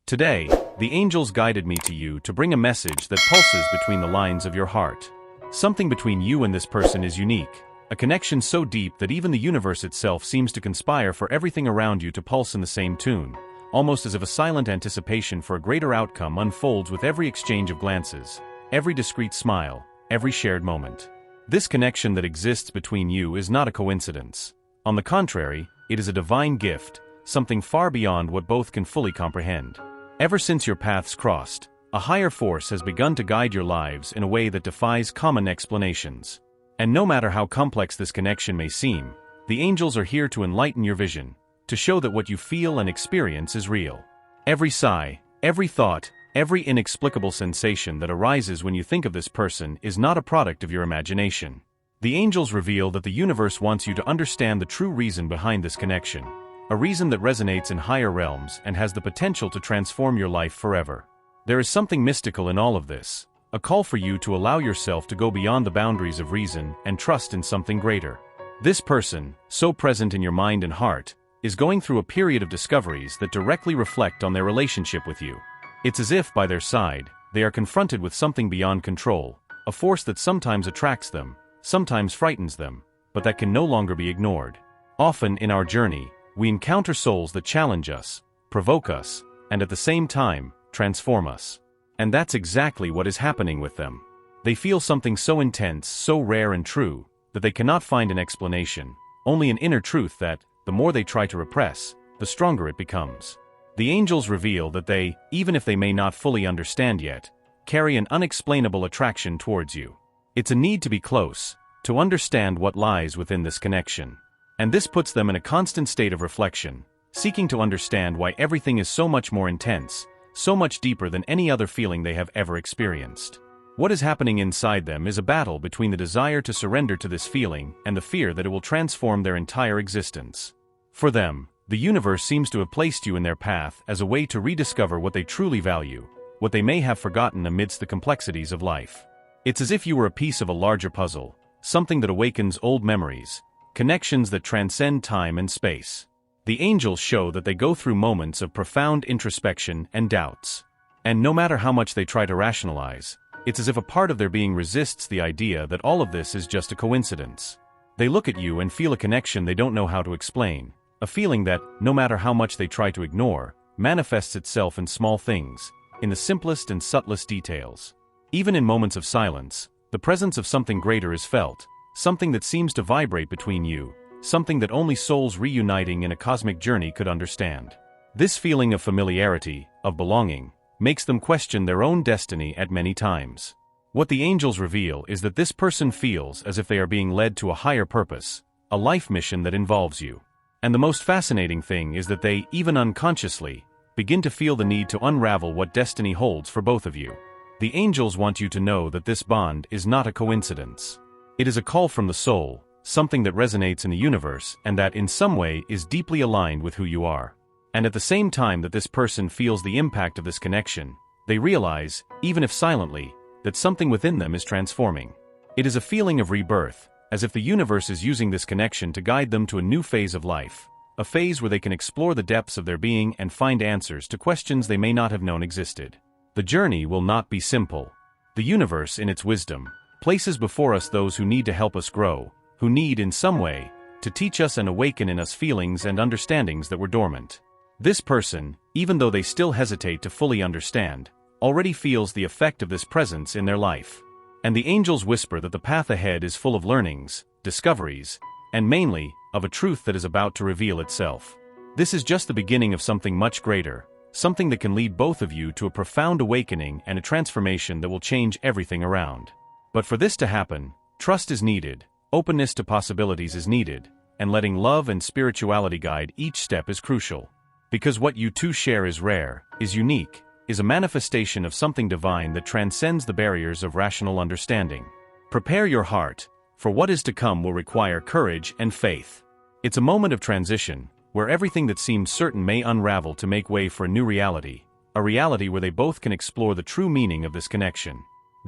Today, the angels guided me to you to bring a message that pulses between the lines of your heart. Something between you and this person is unique, a connection so deep that even the universe itself seems to conspire for everything around you to pulse in the same tune, almost as if a silent anticipation for a greater outcome unfolds with every exchange of glances, every discreet smile, every shared moment. This connection that exists between you is not a coincidence. On the contrary, it is a divine gift, something far beyond what both can fully comprehend. Ever since your paths crossed, a higher force has begun to guide your lives in a way that defies common explanations. And no matter how complex this connection may seem, the angels are here to enlighten your vision, to show that what you feel and experience is real. Every sigh, every thought, every inexplicable sensation that arises when you think of this person is not a product of your imagination. The angels reveal that the universe wants you to understand the true reason behind this connection, a reason that resonates in higher realms and has the potential to transform your life forever. There is something mystical in all of this, a call for you to allow yourself to go beyond the boundaries of reason and trust in something greater. This person, so present in your mind and heart, is going through a period of discoveries that directly reflect on their relationship with you. It's as if, by their side, they are confronted with something beyond control, a force that sometimes attracts them, sometimes frightens them, but that can no longer be ignored. Often in our journey, we encounter souls that challenge us, provoke us, and at the same time, transform us. And that's exactly what is happening with them. They feel something so intense, so rare and true, that they cannot find an explanation, only an inner truth that, the more they try to repress, the stronger it becomes. The angels reveal that they, even if they may not fully understand yet, carry an unexplainable attraction towards you. It's a need to be close, to understand what lies within this connection. And this puts them in a constant state of reflection, seeking to understand why everything is so much more intense, so much deeper than any other feeling they have ever experienced. What is happening inside them is a battle between the desire to surrender to this feeling and the fear that it will transform their entire existence. For them, the universe seems to have placed you in their path as a way to rediscover what they truly value, what they may have forgotten amidst the complexities of life. It's as if you were a piece of a larger puzzle, something that awakens old memories, connections that transcend time and space. The angels show that they go through moments of profound introspection and doubts. And no matter how much they try to rationalize, it's as if a part of their being resists the idea that all of this is just a coincidence. They look at you and feel a connection they don't know how to explain, a feeling that, no matter how much they try to ignore, manifests itself in small things, in the simplest and subtlest details. Even in moments of silence, the presence of something greater is felt, something that seems to vibrate between you, something that only souls reuniting in a cosmic journey could understand. This feeling of familiarity, of belonging, makes them question their own destiny at many times. What the angels reveal is that this person feels as if they are being led to a higher purpose, a life mission that involves you. And the most fascinating thing is that they, even unconsciously, begin to feel the need to unravel what destiny holds for both of you. The angels want you to know that this bond is not a coincidence. It is a call from the soul, something that resonates in the universe and that in some way is deeply aligned with who you are. And at the same time that this person feels the impact of this connection, they realize, even if silently, that something within them is transforming. It is a feeling of rebirth, as if the universe is using this connection to guide them to a new phase of life, a phase where they can explore the depths of their being and find answers to questions they may not have known existed. The journey will not be simple. The universe, in its wisdom, places before us those who need to help us grow, who need, in some way, to teach us and awaken in us feelings and understandings that were dormant. This person, even though they still hesitate to fully understand, already feels the effect of this presence in their life. And the angels whisper that the path ahead is full of learnings, discoveries, and mainly, of a truth that is about to reveal itself. This is just the beginning of something much greater, something that can lead both of you to a profound awakening and a transformation that will change everything around. But for this to happen, trust is needed, openness to possibilities is needed, and letting love and spirituality guide each step is crucial. Because what you two share is rare, is unique, is a manifestation of something divine that transcends the barriers of rational understanding. Prepare your heart, for what is to come will require courage and faith. It's a moment of transition, where everything that seemed certain may unravel to make way for a new reality, a reality where they both can explore the true meaning of this connection.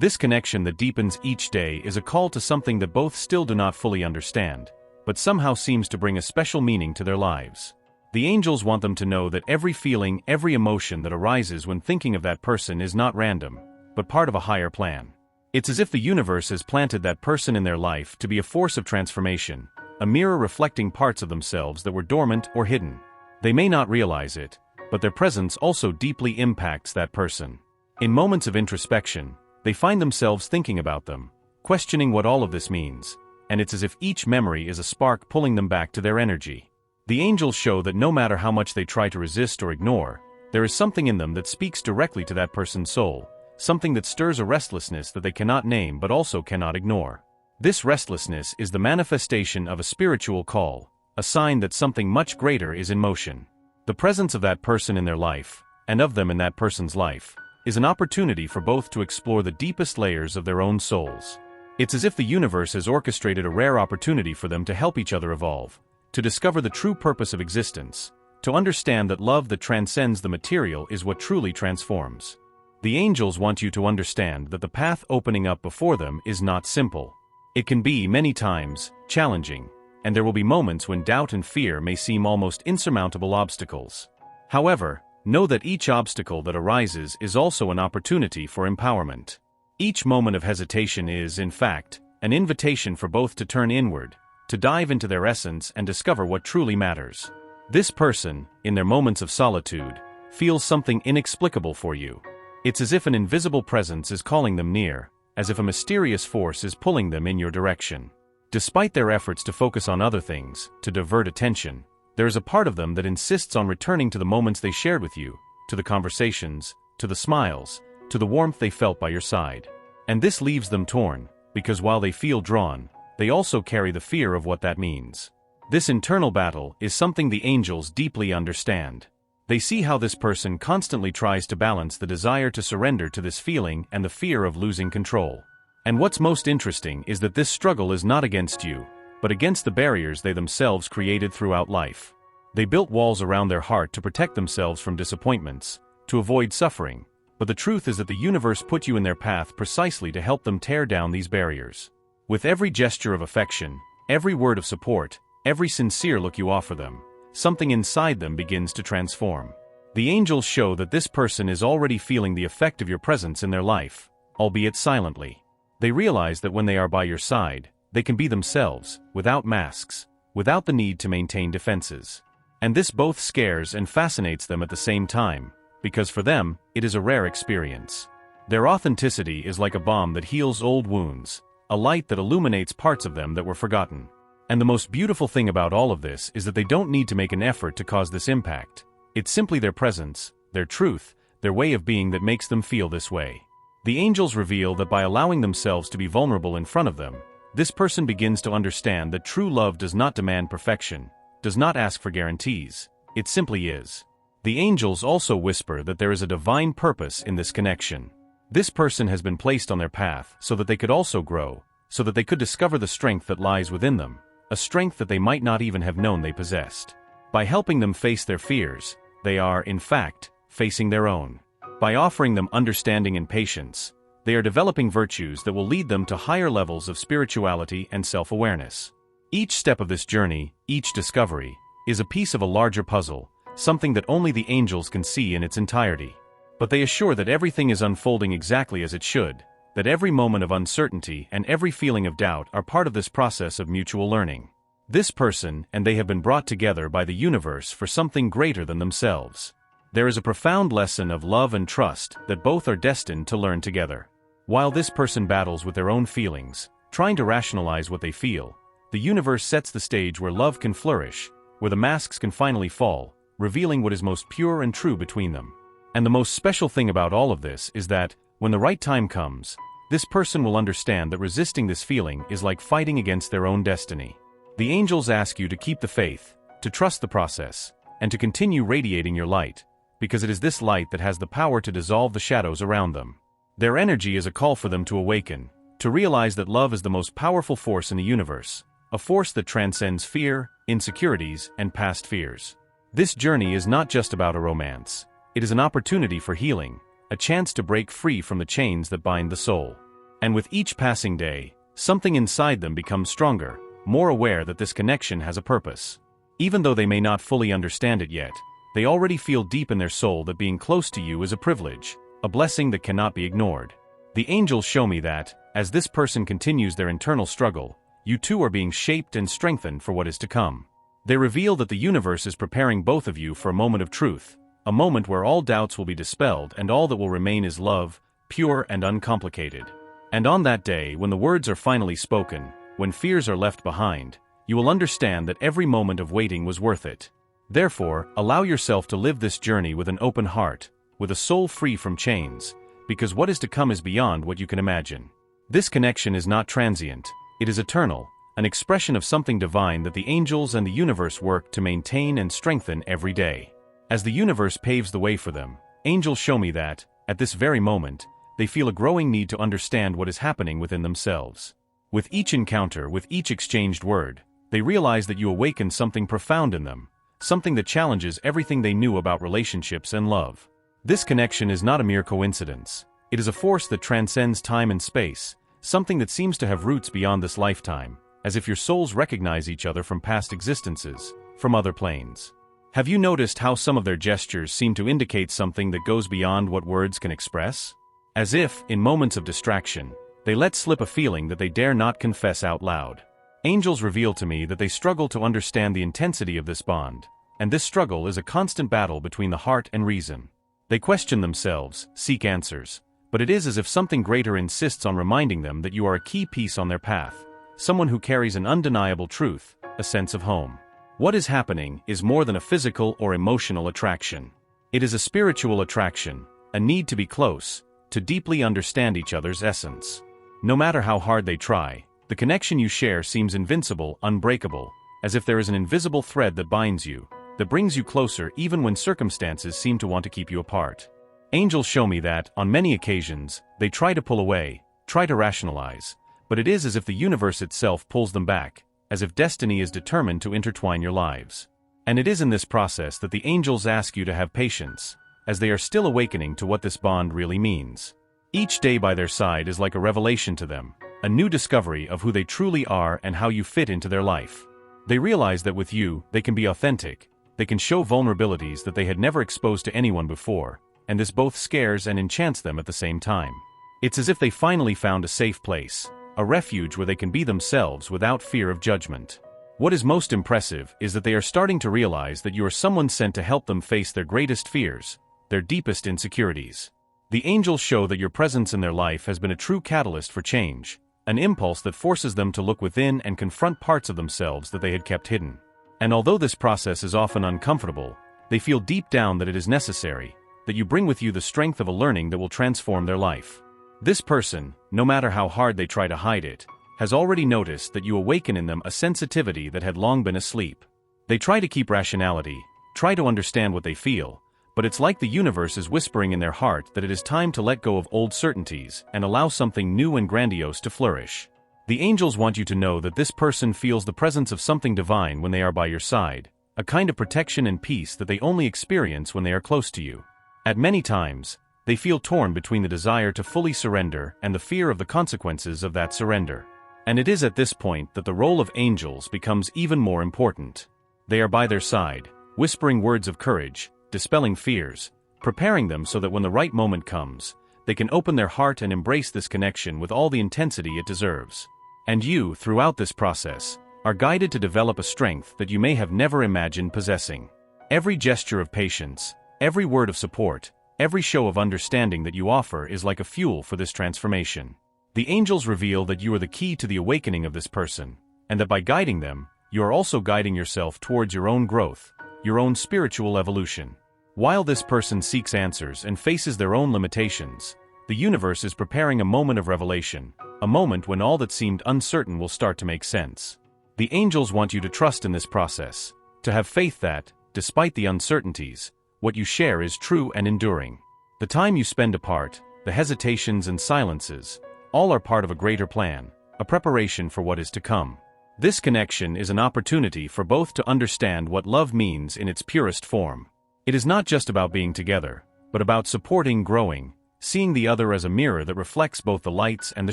This connection that deepens each day is a call to something that both still do not fully understand, but somehow seems to bring a special meaning to their lives. The angels want them to know that every feeling, every emotion that arises when thinking of that person is not random, but part of a higher plan. It's as if the universe has planted that person in their life to be a force of transformation, a mirror reflecting parts of themselves that were dormant or hidden. They may not realize it, but their presence also deeply impacts that person. In moments of introspection, they find themselves thinking about them, questioning what all of this means, and it's as if each memory is a spark pulling them back to their energy. The angels show that no matter how much they try to resist or ignore, there is something in them that speaks directly to that person's soul, something that stirs a restlessness that they cannot name but also cannot ignore. This restlessness is the manifestation of a spiritual call, a sign that something much greater is in motion. The presence of that person in their life, and of them in that person's life, is an opportunity for both to explore the deepest layers of their own souls. It's as if the universe has orchestrated a rare opportunity for them to help each other evolve, to discover the true purpose of existence, to understand that love that transcends the material is what truly transforms. The angels want you to understand that the path opening up before them is not simple. It can be, many times, challenging, and there will be moments when doubt and fear may seem almost insurmountable obstacles. However, know that each obstacle that arises is also an opportunity for empowerment. Each moment of hesitation is, in fact, an invitation for both to turn inward, to dive into their essence and discover what truly matters. This person, in their moments of solitude, feels something inexplicable for you. It's as if an invisible presence is calling them near, as if a mysterious force is pulling them in your direction. Despite their efforts to focus on other things, to divert attention, there is a part of them that insists on returning to the moments they shared with you, to the conversations, to the smiles, to the warmth they felt by your side. And this leaves them torn, because while they feel drawn, they also carry the fear of what that means. This internal battle is something the angels deeply understand. They see how this person constantly tries to balance the desire to surrender to this feeling and the fear of losing control. And what's most interesting is that this struggle is not against you, but against the barriers they themselves created throughout life. They built walls around their heart to protect themselves from disappointments, to avoid suffering, but the truth is that the universe put you in their path precisely to help them tear down these barriers. With every gesture of affection, every word of support, every sincere look you offer them, something inside them begins to transform. The angels show that this person is already feeling the effect of your presence in their life, albeit silently. They realize that when they are by your side, they can be themselves, without masks, without the need to maintain defenses. And this both scares and fascinates them at the same time, because for them, it is a rare experience. Their authenticity is like a balm that heals old wounds, a light that illuminates parts of them that were forgotten. And the most beautiful thing about all of this is that they don't need to make an effort to cause this impact. It's simply their presence, their truth, their way of being that makes them feel this way. The angels reveal that by allowing themselves to be vulnerable in front of them, this person begins to understand that true love does not demand perfection, does not ask for guarantees, it simply is. The angels also whisper that there is a divine purpose in this connection. This person has been placed on their path so that they could also grow, so that they could discover the strength that lies within them, a strength that they might not even have known they possessed. By helping them face their fears, they are, in fact, facing their own. By offering them understanding and patience, they are developing virtues that will lead them to higher levels of spirituality and self-awareness. Each step of this journey, each discovery, is a piece of a larger puzzle, something that only the angels can see in its entirety. But they assure that everything is unfolding exactly as it should, that every moment of uncertainty and every feeling of doubt are part of this process of mutual learning. This person and they have been brought together by the universe for something greater than themselves. There is a profound lesson of love and trust that both are destined to learn together. While this person battles with their own feelings, trying to rationalize what they feel, the universe sets the stage where love can flourish, where the masks can finally fall, revealing what is most pure and true between them. And the most special thing about all of this is that, when the right time comes, this person will understand that resisting this feeling is like fighting against their own destiny. The angels ask you to keep the faith, to trust the process, and to continue radiating your light, because it is this light that has the power to dissolve the shadows around them. Their energy is a call for them to awaken, to realize that love is the most powerful force in the universe, a force that transcends fear, insecurities, and past fears. This journey is not just about a romance. It is an opportunity for healing, a chance to break free from the chains that bind the soul. And with each passing day, something inside them becomes stronger, more aware that this connection has a purpose. Even though they may not fully understand it yet, they already feel deep in their soul that being close to you is a privilege, a blessing that cannot be ignored. The angels show me that, as this person continues their internal struggle, you too are being shaped and strengthened for what is to come. They reveal that the universe is preparing both of you for a moment of truth, a moment where all doubts will be dispelled and all that will remain is love, pure and uncomplicated. And on that day, when the words are finally spoken, when fears are left behind, you will understand that every moment of waiting was worth it. Therefore, allow yourself to live this journey with an open heart, with a soul free from chains, because what is to come is beyond what you can imagine. This connection is not transient, it is eternal, an expression of something divine that the angels and the universe work to maintain and strengthen every day. As the universe paves the way for them, angels show me that, at this very moment, they feel a growing need to understand what is happening within themselves. With each encounter, with each exchanged word, they realize that you awaken something profound in them, something that challenges everything they knew about relationships and love. This connection is not a mere coincidence. It is a force that transcends time and space, something that seems to have roots beyond this lifetime, as if your souls recognize each other from past existences, from other planes. Have you noticed how some of their gestures seem to indicate something that goes beyond what words can express? As if, in moments of distraction, they let slip a feeling that they dare not confess out loud. Angels reveal to me that they struggle to understand the intensity of this bond, and this struggle is a constant battle between the heart and reason. They question themselves, seek answers, but it is as if something greater insists on reminding them that you are a key piece on their path, someone who carries an undeniable truth, a sense of home. What is happening is more than a physical or emotional attraction. It is a spiritual attraction, a need to be close, to deeply understand each other's essence. No matter how hard they try, the connection you share seems invincible, unbreakable, as if there is an invisible thread that binds you, that brings you closer even when circumstances seem to want to keep you apart. Angels show me that, on many occasions, they try to pull away, try to rationalize, but it is as if the universe itself pulls them back, as if destiny is determined to intertwine your lives. And it is in this process that the angels ask you to have patience, as they are still awakening to what this bond really means. Each day by their side is like a revelation to them, a new discovery of who they truly are and how you fit into their life. They realize that with you, they can be authentic, they can show vulnerabilities that they had never exposed to anyone before, and this both scares and enchants them at the same time. It's as if they finally found a safe place, a refuge where they can be themselves without fear of judgment. What is most impressive is that they are starting to realize that you are someone sent to help them face their greatest fears, their deepest insecurities. The angels show that your presence in their life has been a true catalyst for change, an impulse that forces them to look within and confront parts of themselves that they had kept hidden. And although this process is often uncomfortable, they feel deep down that it is necessary, that you bring with you the strength of a learning that will transform their life. This person, no matter how hard they try to hide it, has already noticed that you awaken in them a sensitivity that had long been asleep. They try to keep rationality, try to understand what they feel, but it's like the universe is whispering in their heart that it is time to let go of old certainties and allow something new and grandiose to flourish. The angels want you to know that this person feels the presence of something divine when they are by your side, a kind of protection and peace that they only experience when they are close to you. At many times, they feel torn between the desire to fully surrender and the fear of the consequences of that surrender. And it is at this point that the role of angels becomes even more important. They are by their side, whispering words of courage, dispelling fears, preparing them so that when the right moment comes, they can open their heart and embrace this connection with all the intensity it deserves. And you, throughout this process, are guided to develop a strength that you may have never imagined possessing. Every gesture of patience, every word of support, every show of understanding that you offer is like a fuel for this transformation. The angels reveal that you are the key to the awakening of this person, and that by guiding them, you are also guiding yourself towards your own growth, your own spiritual evolution. While this person seeks answers and faces their own limitations, the universe is preparing a moment of revelation, a moment when all that seemed uncertain will start to make sense. The angels want you to trust in this process, to have faith that, despite the uncertainties, what you share is true and enduring. The time you spend apart, the hesitations and silences, all are part of a greater plan, a preparation for what is to come. This connection is an opportunity for both to understand what love means in its purest form. It is not just about being together, but about supporting, growing, seeing the other as a mirror that reflects both the lights and the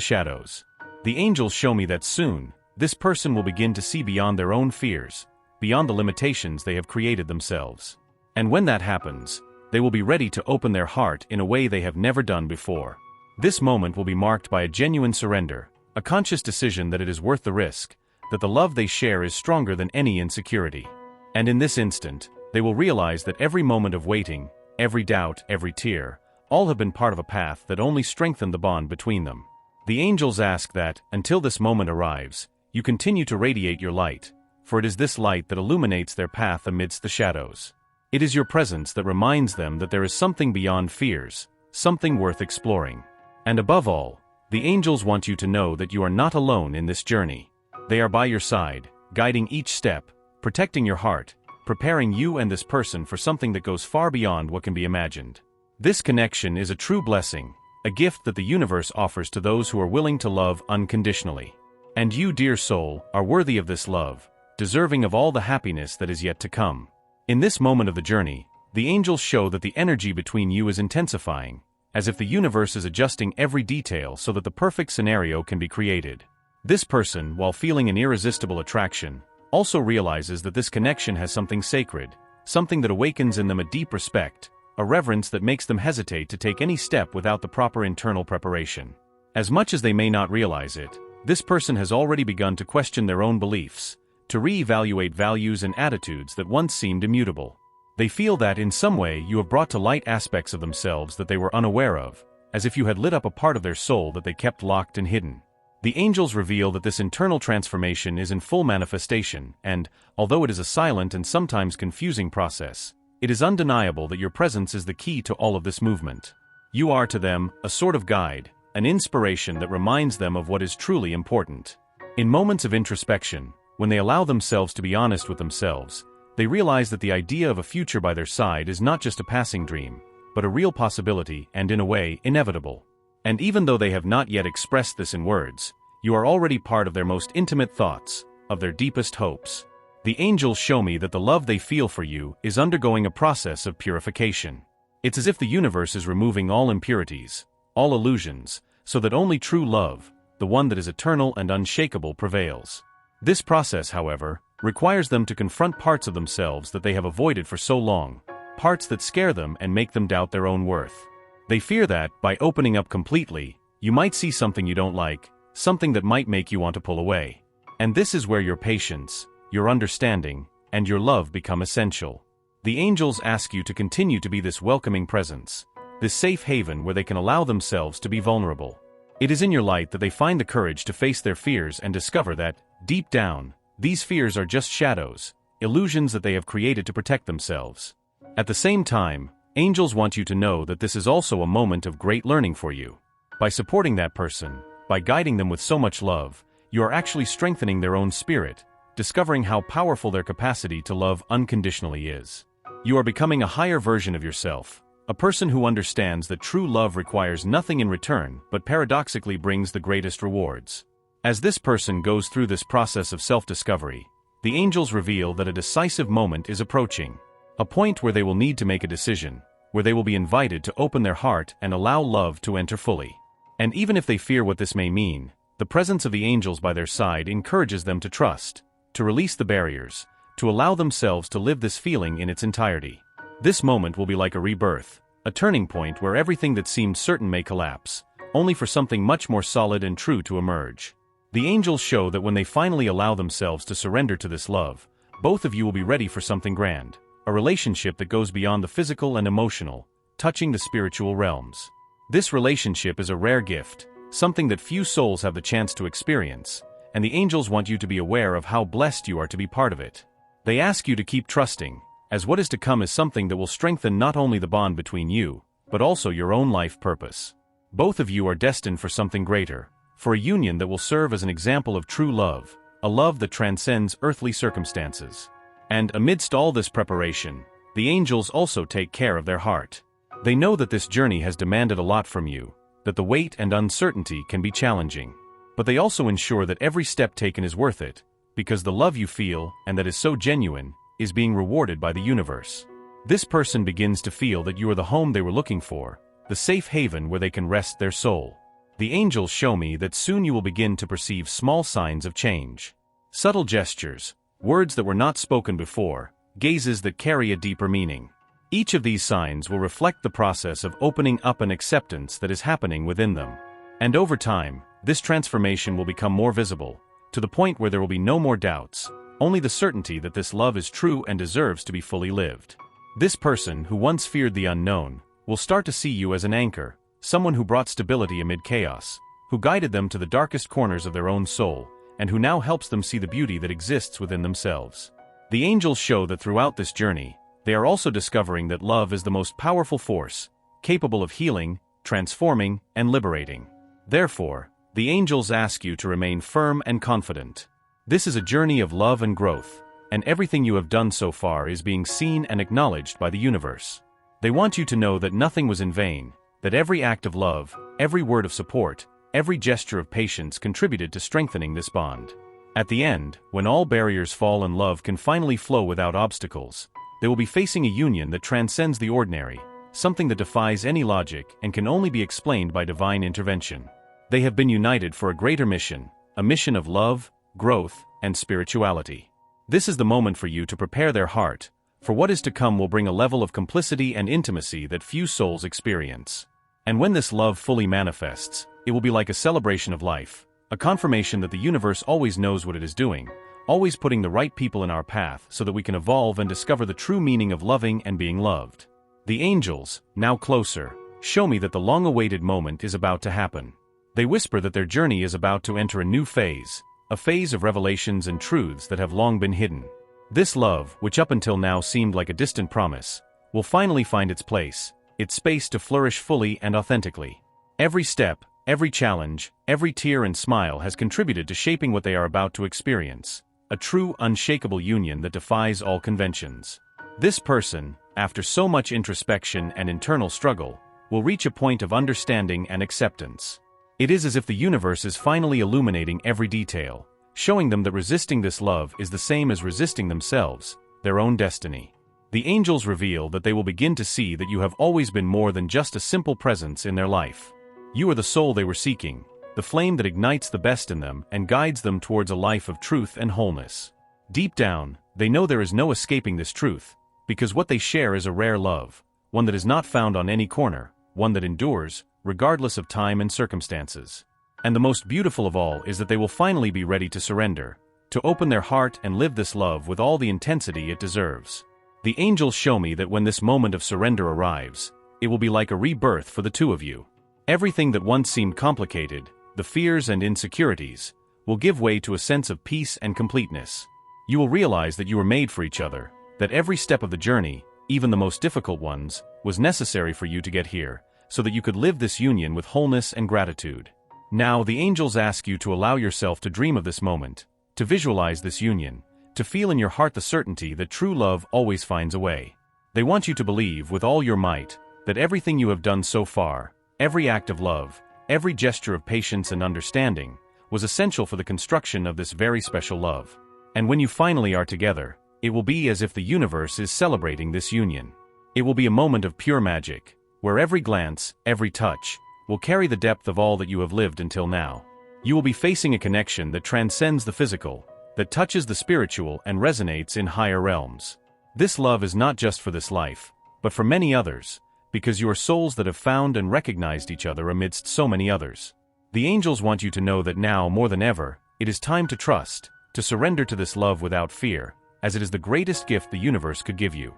shadows. The angels show me that soon, this person will begin to see beyond their own fears, beyond the limitations they have created themselves. And when that happens, they will be ready to open their heart in a way they have never done before. This moment will be marked by a genuine surrender, a conscious decision that it is worth the risk, that the love they share is stronger than any insecurity. And in this instant, they will realize that every moment of waiting, every doubt, every tear, all have been part of a path that only strengthened the bond between them. The angels ask that, until this moment arrives, you continue to radiate your light, for it is this light that illuminates their path amidst the shadows. It is your presence that reminds them that there is something beyond fears, something worth exploring. And above all, the angels want you to know that you are not alone in this journey. They are by your side, guiding each step, protecting your heart, preparing you and this person for something that goes far beyond what can be imagined. This connection is a true blessing, a gift that the universe offers to those who are willing to love unconditionally. And you, dear soul, are worthy of this love, deserving of all the happiness that is yet to come. In this moment of the journey, the angels show that the energy between you is intensifying, as if the universe is adjusting every detail so that the perfect scenario can be created. This person, while feeling an irresistible attraction, also realizes that this connection has something sacred, something that awakens in them a deep respect, a reverence that makes them hesitate to take any step without the proper internal preparation. As much as they may not realize it, this person has already begun to question their own beliefs, to re-evaluate values and attitudes that once seemed immutable. They feel that, in some way, you have brought to light aspects of themselves that they were unaware of, as if you had lit up a part of their soul that they kept locked and hidden. The angels reveal that this internal transformation is in full manifestation, and, although it is a silent and sometimes confusing process, it is undeniable that your presence is the key to all of this movement. You are to them a sort of guide, an inspiration that reminds them of what is truly important. In moments of introspection, when they allow themselves to be honest with themselves, they realize that the idea of a future by their side is not just a passing dream, but a real possibility and, in a way, inevitable. And even though they have not yet expressed this in words, you are already part of their most intimate thoughts, of their deepest hopes. The angels show me that the love they feel for you is undergoing a process of purification. It's as if the universe is removing all impurities, all illusions, so that only true love, the one that is eternal and unshakable, prevails. This process, however, requires them to confront parts of themselves that they have avoided for so long, parts that scare them and make them doubt their own worth. They fear that, by opening up completely, you might see something you don't like, something that might make you want to pull away. And this is where your patience, your understanding, and your love become essential. The angels ask you to continue to be this welcoming presence, this safe haven where they can allow themselves to be vulnerable. It is in your light that they find the courage to face their fears and discover that, deep down, these fears are just shadows, illusions that they have created to protect themselves. At the same time, angels want you to know that this is also a moment of great learning for you. By supporting that person, by guiding them with so much love, you are actually strengthening their own spirit, discovering how powerful their capacity to love unconditionally is. You are becoming a higher version of yourself, a person who understands that true love requires nothing in return but paradoxically brings the greatest rewards. As this person goes through this process of self-discovery, the angels reveal that a decisive moment is approaching, a point where they will need to make a decision, where they will be invited to open their heart and allow love to enter fully. And even if they fear what this may mean, the presence of the angels by their side encourages them to trust, to release the barriers, to allow themselves to live this feeling in its entirety. This moment will be like a rebirth, a turning point where everything that seemed certain may collapse, only for something much more solid and true to emerge. The angels show that when they finally allow themselves to surrender to this love, both of you will be ready for something grand, a relationship that goes beyond the physical and emotional, touching the spiritual realms. This relationship is a rare gift, something that few souls have the chance to experience, and the angels want you to be aware of how blessed you are to be part of it. They ask you to keep trusting, as what is to come is something that will strengthen not only the bond between you, but also your own life purpose. Both of you are destined for something greater, for a union that will serve as an example of true love, a love that transcends earthly circumstances. And amidst all this preparation, the angels also take care of their heart. They know that this journey has demanded a lot from you, that the weight and uncertainty can be challenging. But they also ensure that every step taken is worth it, because the love you feel, and that is so genuine, is being rewarded by the universe. This person begins to feel that you are the home they were looking for, the safe haven where they can rest their soul. The angels show me that soon you will begin to perceive small signs of change. Subtle gestures, words that were not spoken before, gazes that carry a deeper meaning. Each of these signs will reflect the process of opening up and acceptance that is happening within them. And over time, this transformation will become more visible, to the point where there will be no more doubts, only the certainty that this love is true and deserves to be fully lived. This person who once feared the unknown will start to see you as an anchor, someone who brought stability amid chaos, who guided them to the darkest corners of their own soul, and who now helps them see the beauty that exists within themselves. The angels show that throughout this journey, they are also discovering that love is the most powerful force, capable of healing, transforming, and liberating. Therefore, the angels ask you to remain firm and confident. This is a journey of love and growth, and everything you have done so far is being seen and acknowledged by the universe. They want you to know that nothing was in vain, that every act of love, every word of support, every gesture of patience contributed to strengthening this bond. At the end, when all barriers fall and love can finally flow without obstacles, they will be facing a union that transcends the ordinary, something that defies any logic and can only be explained by divine intervention. They have been united for a greater mission, a mission of love, growth, and spirituality. This is the moment for you to prepare their heart, for what is to come will bring a level of complicity and intimacy that few souls experience. And when this love fully manifests, it will be like a celebration of life, a confirmation that the universe always knows what it is doing, always putting the right people in our path so that we can evolve and discover the true meaning of loving and being loved. The angels, now closer, show me that the long-awaited moment is about to happen. They whisper that their journey is about to enter a new phase, a phase of revelations and truths that have long been hidden. This love, which up until now seemed like a distant promise, will finally find its place, its space to flourish fully and authentically. Every step, every challenge, every tear and smile has contributed to shaping what they are about to experience, a true, unshakable union that defies all conventions. This person, after so much introspection and internal struggle, will reach a point of understanding and acceptance. It is as if the universe is finally illuminating every detail, showing them that resisting this love is the same as resisting themselves, their own destiny. The angels reveal that they will begin to see that you have always been more than just a simple presence in their life. You are the soul they were seeking, the flame that ignites the best in them and guides them towards a life of truth and wholeness. Deep down, they know there is no escaping this truth, because what they share is a rare love, one that is not found on any corner, one that endures, regardless of time and circumstances. And the most beautiful of all is that they will finally be ready to surrender, to open their heart and live this love with all the intensity it deserves. The angels show me that when this moment of surrender arrives, it will be like a rebirth for the two of you. Everything that once seemed complicated, the fears and insecurities, will give way to a sense of peace and completeness. You will realize that you were made for each other, that every step of the journey, even the most difficult ones, was necessary for you to get here, so that you could live this union with wholeness and gratitude. Now the angels ask you to allow yourself to dream of this moment, to visualize this union, to feel in your heart the certainty that true love always finds a way. They want you to believe with all your might that everything you have done so far, every act of love, every gesture of patience and understanding, was essential for the construction of this very special love. And when you finally are together, it will be as if the universe is celebrating this union. It will be a moment of pure magic, where every glance, every touch, will carry the depth of all that you have lived until now. You will be facing a connection that transcends the physical, that touches the spiritual and resonates in higher realms. This love is not just for this life, but for many others, because you are souls that have found and recognized each other amidst so many others. The angels want you to know that now, more than ever, it is time to trust, to surrender to this love without fear, as it is the greatest gift the universe could give you.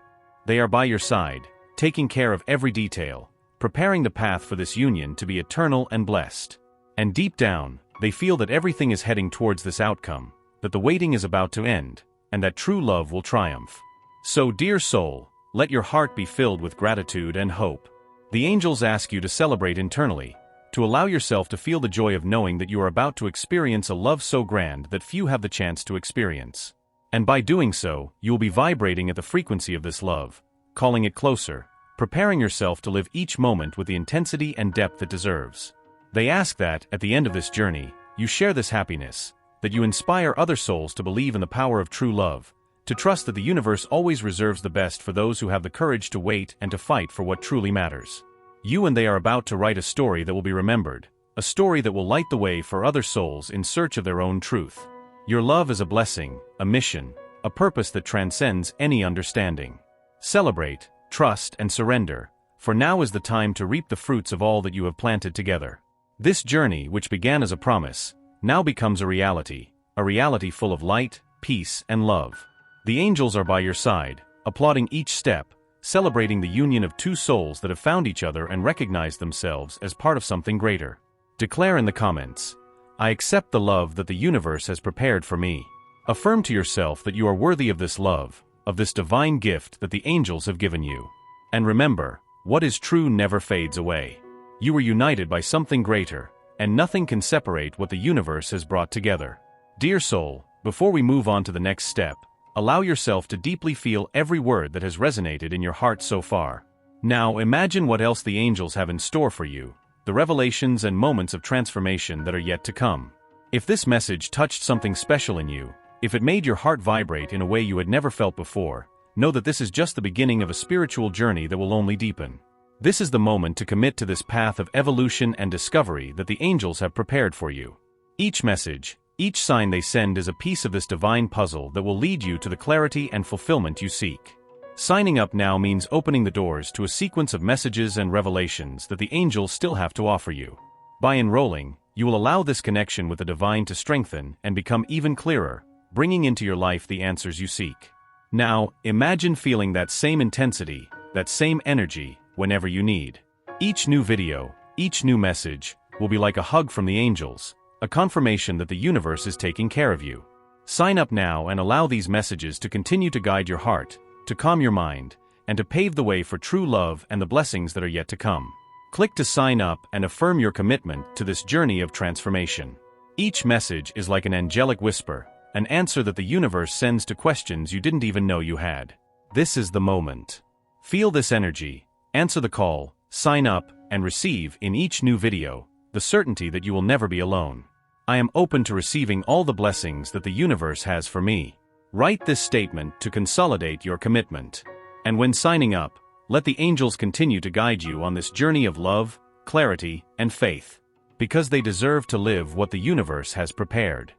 They are by your side, taking care of every detail, preparing the path for this union to be eternal and blessed. And deep down, they feel that everything is heading towards this outcome, that the waiting is about to end, and that true love will triumph. So, dear soul, let your heart be filled with gratitude and hope. The angels ask you to celebrate internally, to allow yourself to feel the joy of knowing that you are about to experience a love so grand that few have the chance to experience. And by doing so, you will be vibrating at the frequency of this love, calling it closer, preparing yourself to live each moment with the intensity and depth it deserves. They ask that, at the end of this journey, you share this happiness, that you inspire other souls to believe in the power of true love, to trust that the universe always reserves the best for those who have the courage to wait and to fight for what truly matters. You and they are about to write a story that will be remembered, a story that will light the way for other souls in search of their own truth. Your love is a blessing, a mission, a purpose that transcends any understanding. Celebrate, trust, and surrender, for now is the time to reap the fruits of all that you have planted together. This journey, which began as a promise, now becomes a reality full of light, peace, and love. The angels are by your side, applauding each step, celebrating the union of two souls that have found each other and recognized themselves as part of something greater. Declare in the comments, "I accept the love that the universe has prepared for me." Affirm to yourself that you are worthy of this love, of this divine gift that the angels have given you. And remember, what is true never fades away. You were united by something greater, and nothing can separate what the universe has brought together. Dear soul, before we move on to the next step, allow yourself to deeply feel every word that has resonated in your heart so far. Now imagine what else the angels have in store for you, the revelations and moments of transformation that are yet to come. If this message touched something special in you, if it made your heart vibrate in a way you had never felt before, know that this is just the beginning of a spiritual journey that will only deepen. This is the moment to commit to this path of evolution and discovery that the angels have prepared for you. Each message, each sign they send is a piece of this divine puzzle that will lead you to the clarity and fulfillment you seek. Signing up now means opening the doors to a sequence of messages and revelations that the angels still have to offer you. By enrolling, you will allow this connection with the divine to strengthen and become even clearer, bringing into your life the answers you seek. Now, imagine feeling that same intensity, that same energy, whenever you need. Each new video, each new message, will be like a hug from the angels, a confirmation that the universe is taking care of you. Sign up now and allow these messages to continue to guide your heart, to calm your mind, and to pave the way for true love and the blessings that are yet to come. Click to sign up and affirm your commitment to this journey of transformation. Each message is like an angelic whisper, an answer that the universe sends to questions you didn't even know you had. This is the moment. Feel this energy, answer the call, sign up, and receive in each new video the certainty that you will never be alone. I am open to receiving all the blessings that the universe has for me. Write this statement to consolidate your commitment. And when signing up, let the angels continue to guide you on this journey of love, clarity, and faith. Because they deserve to live what the universe has prepared.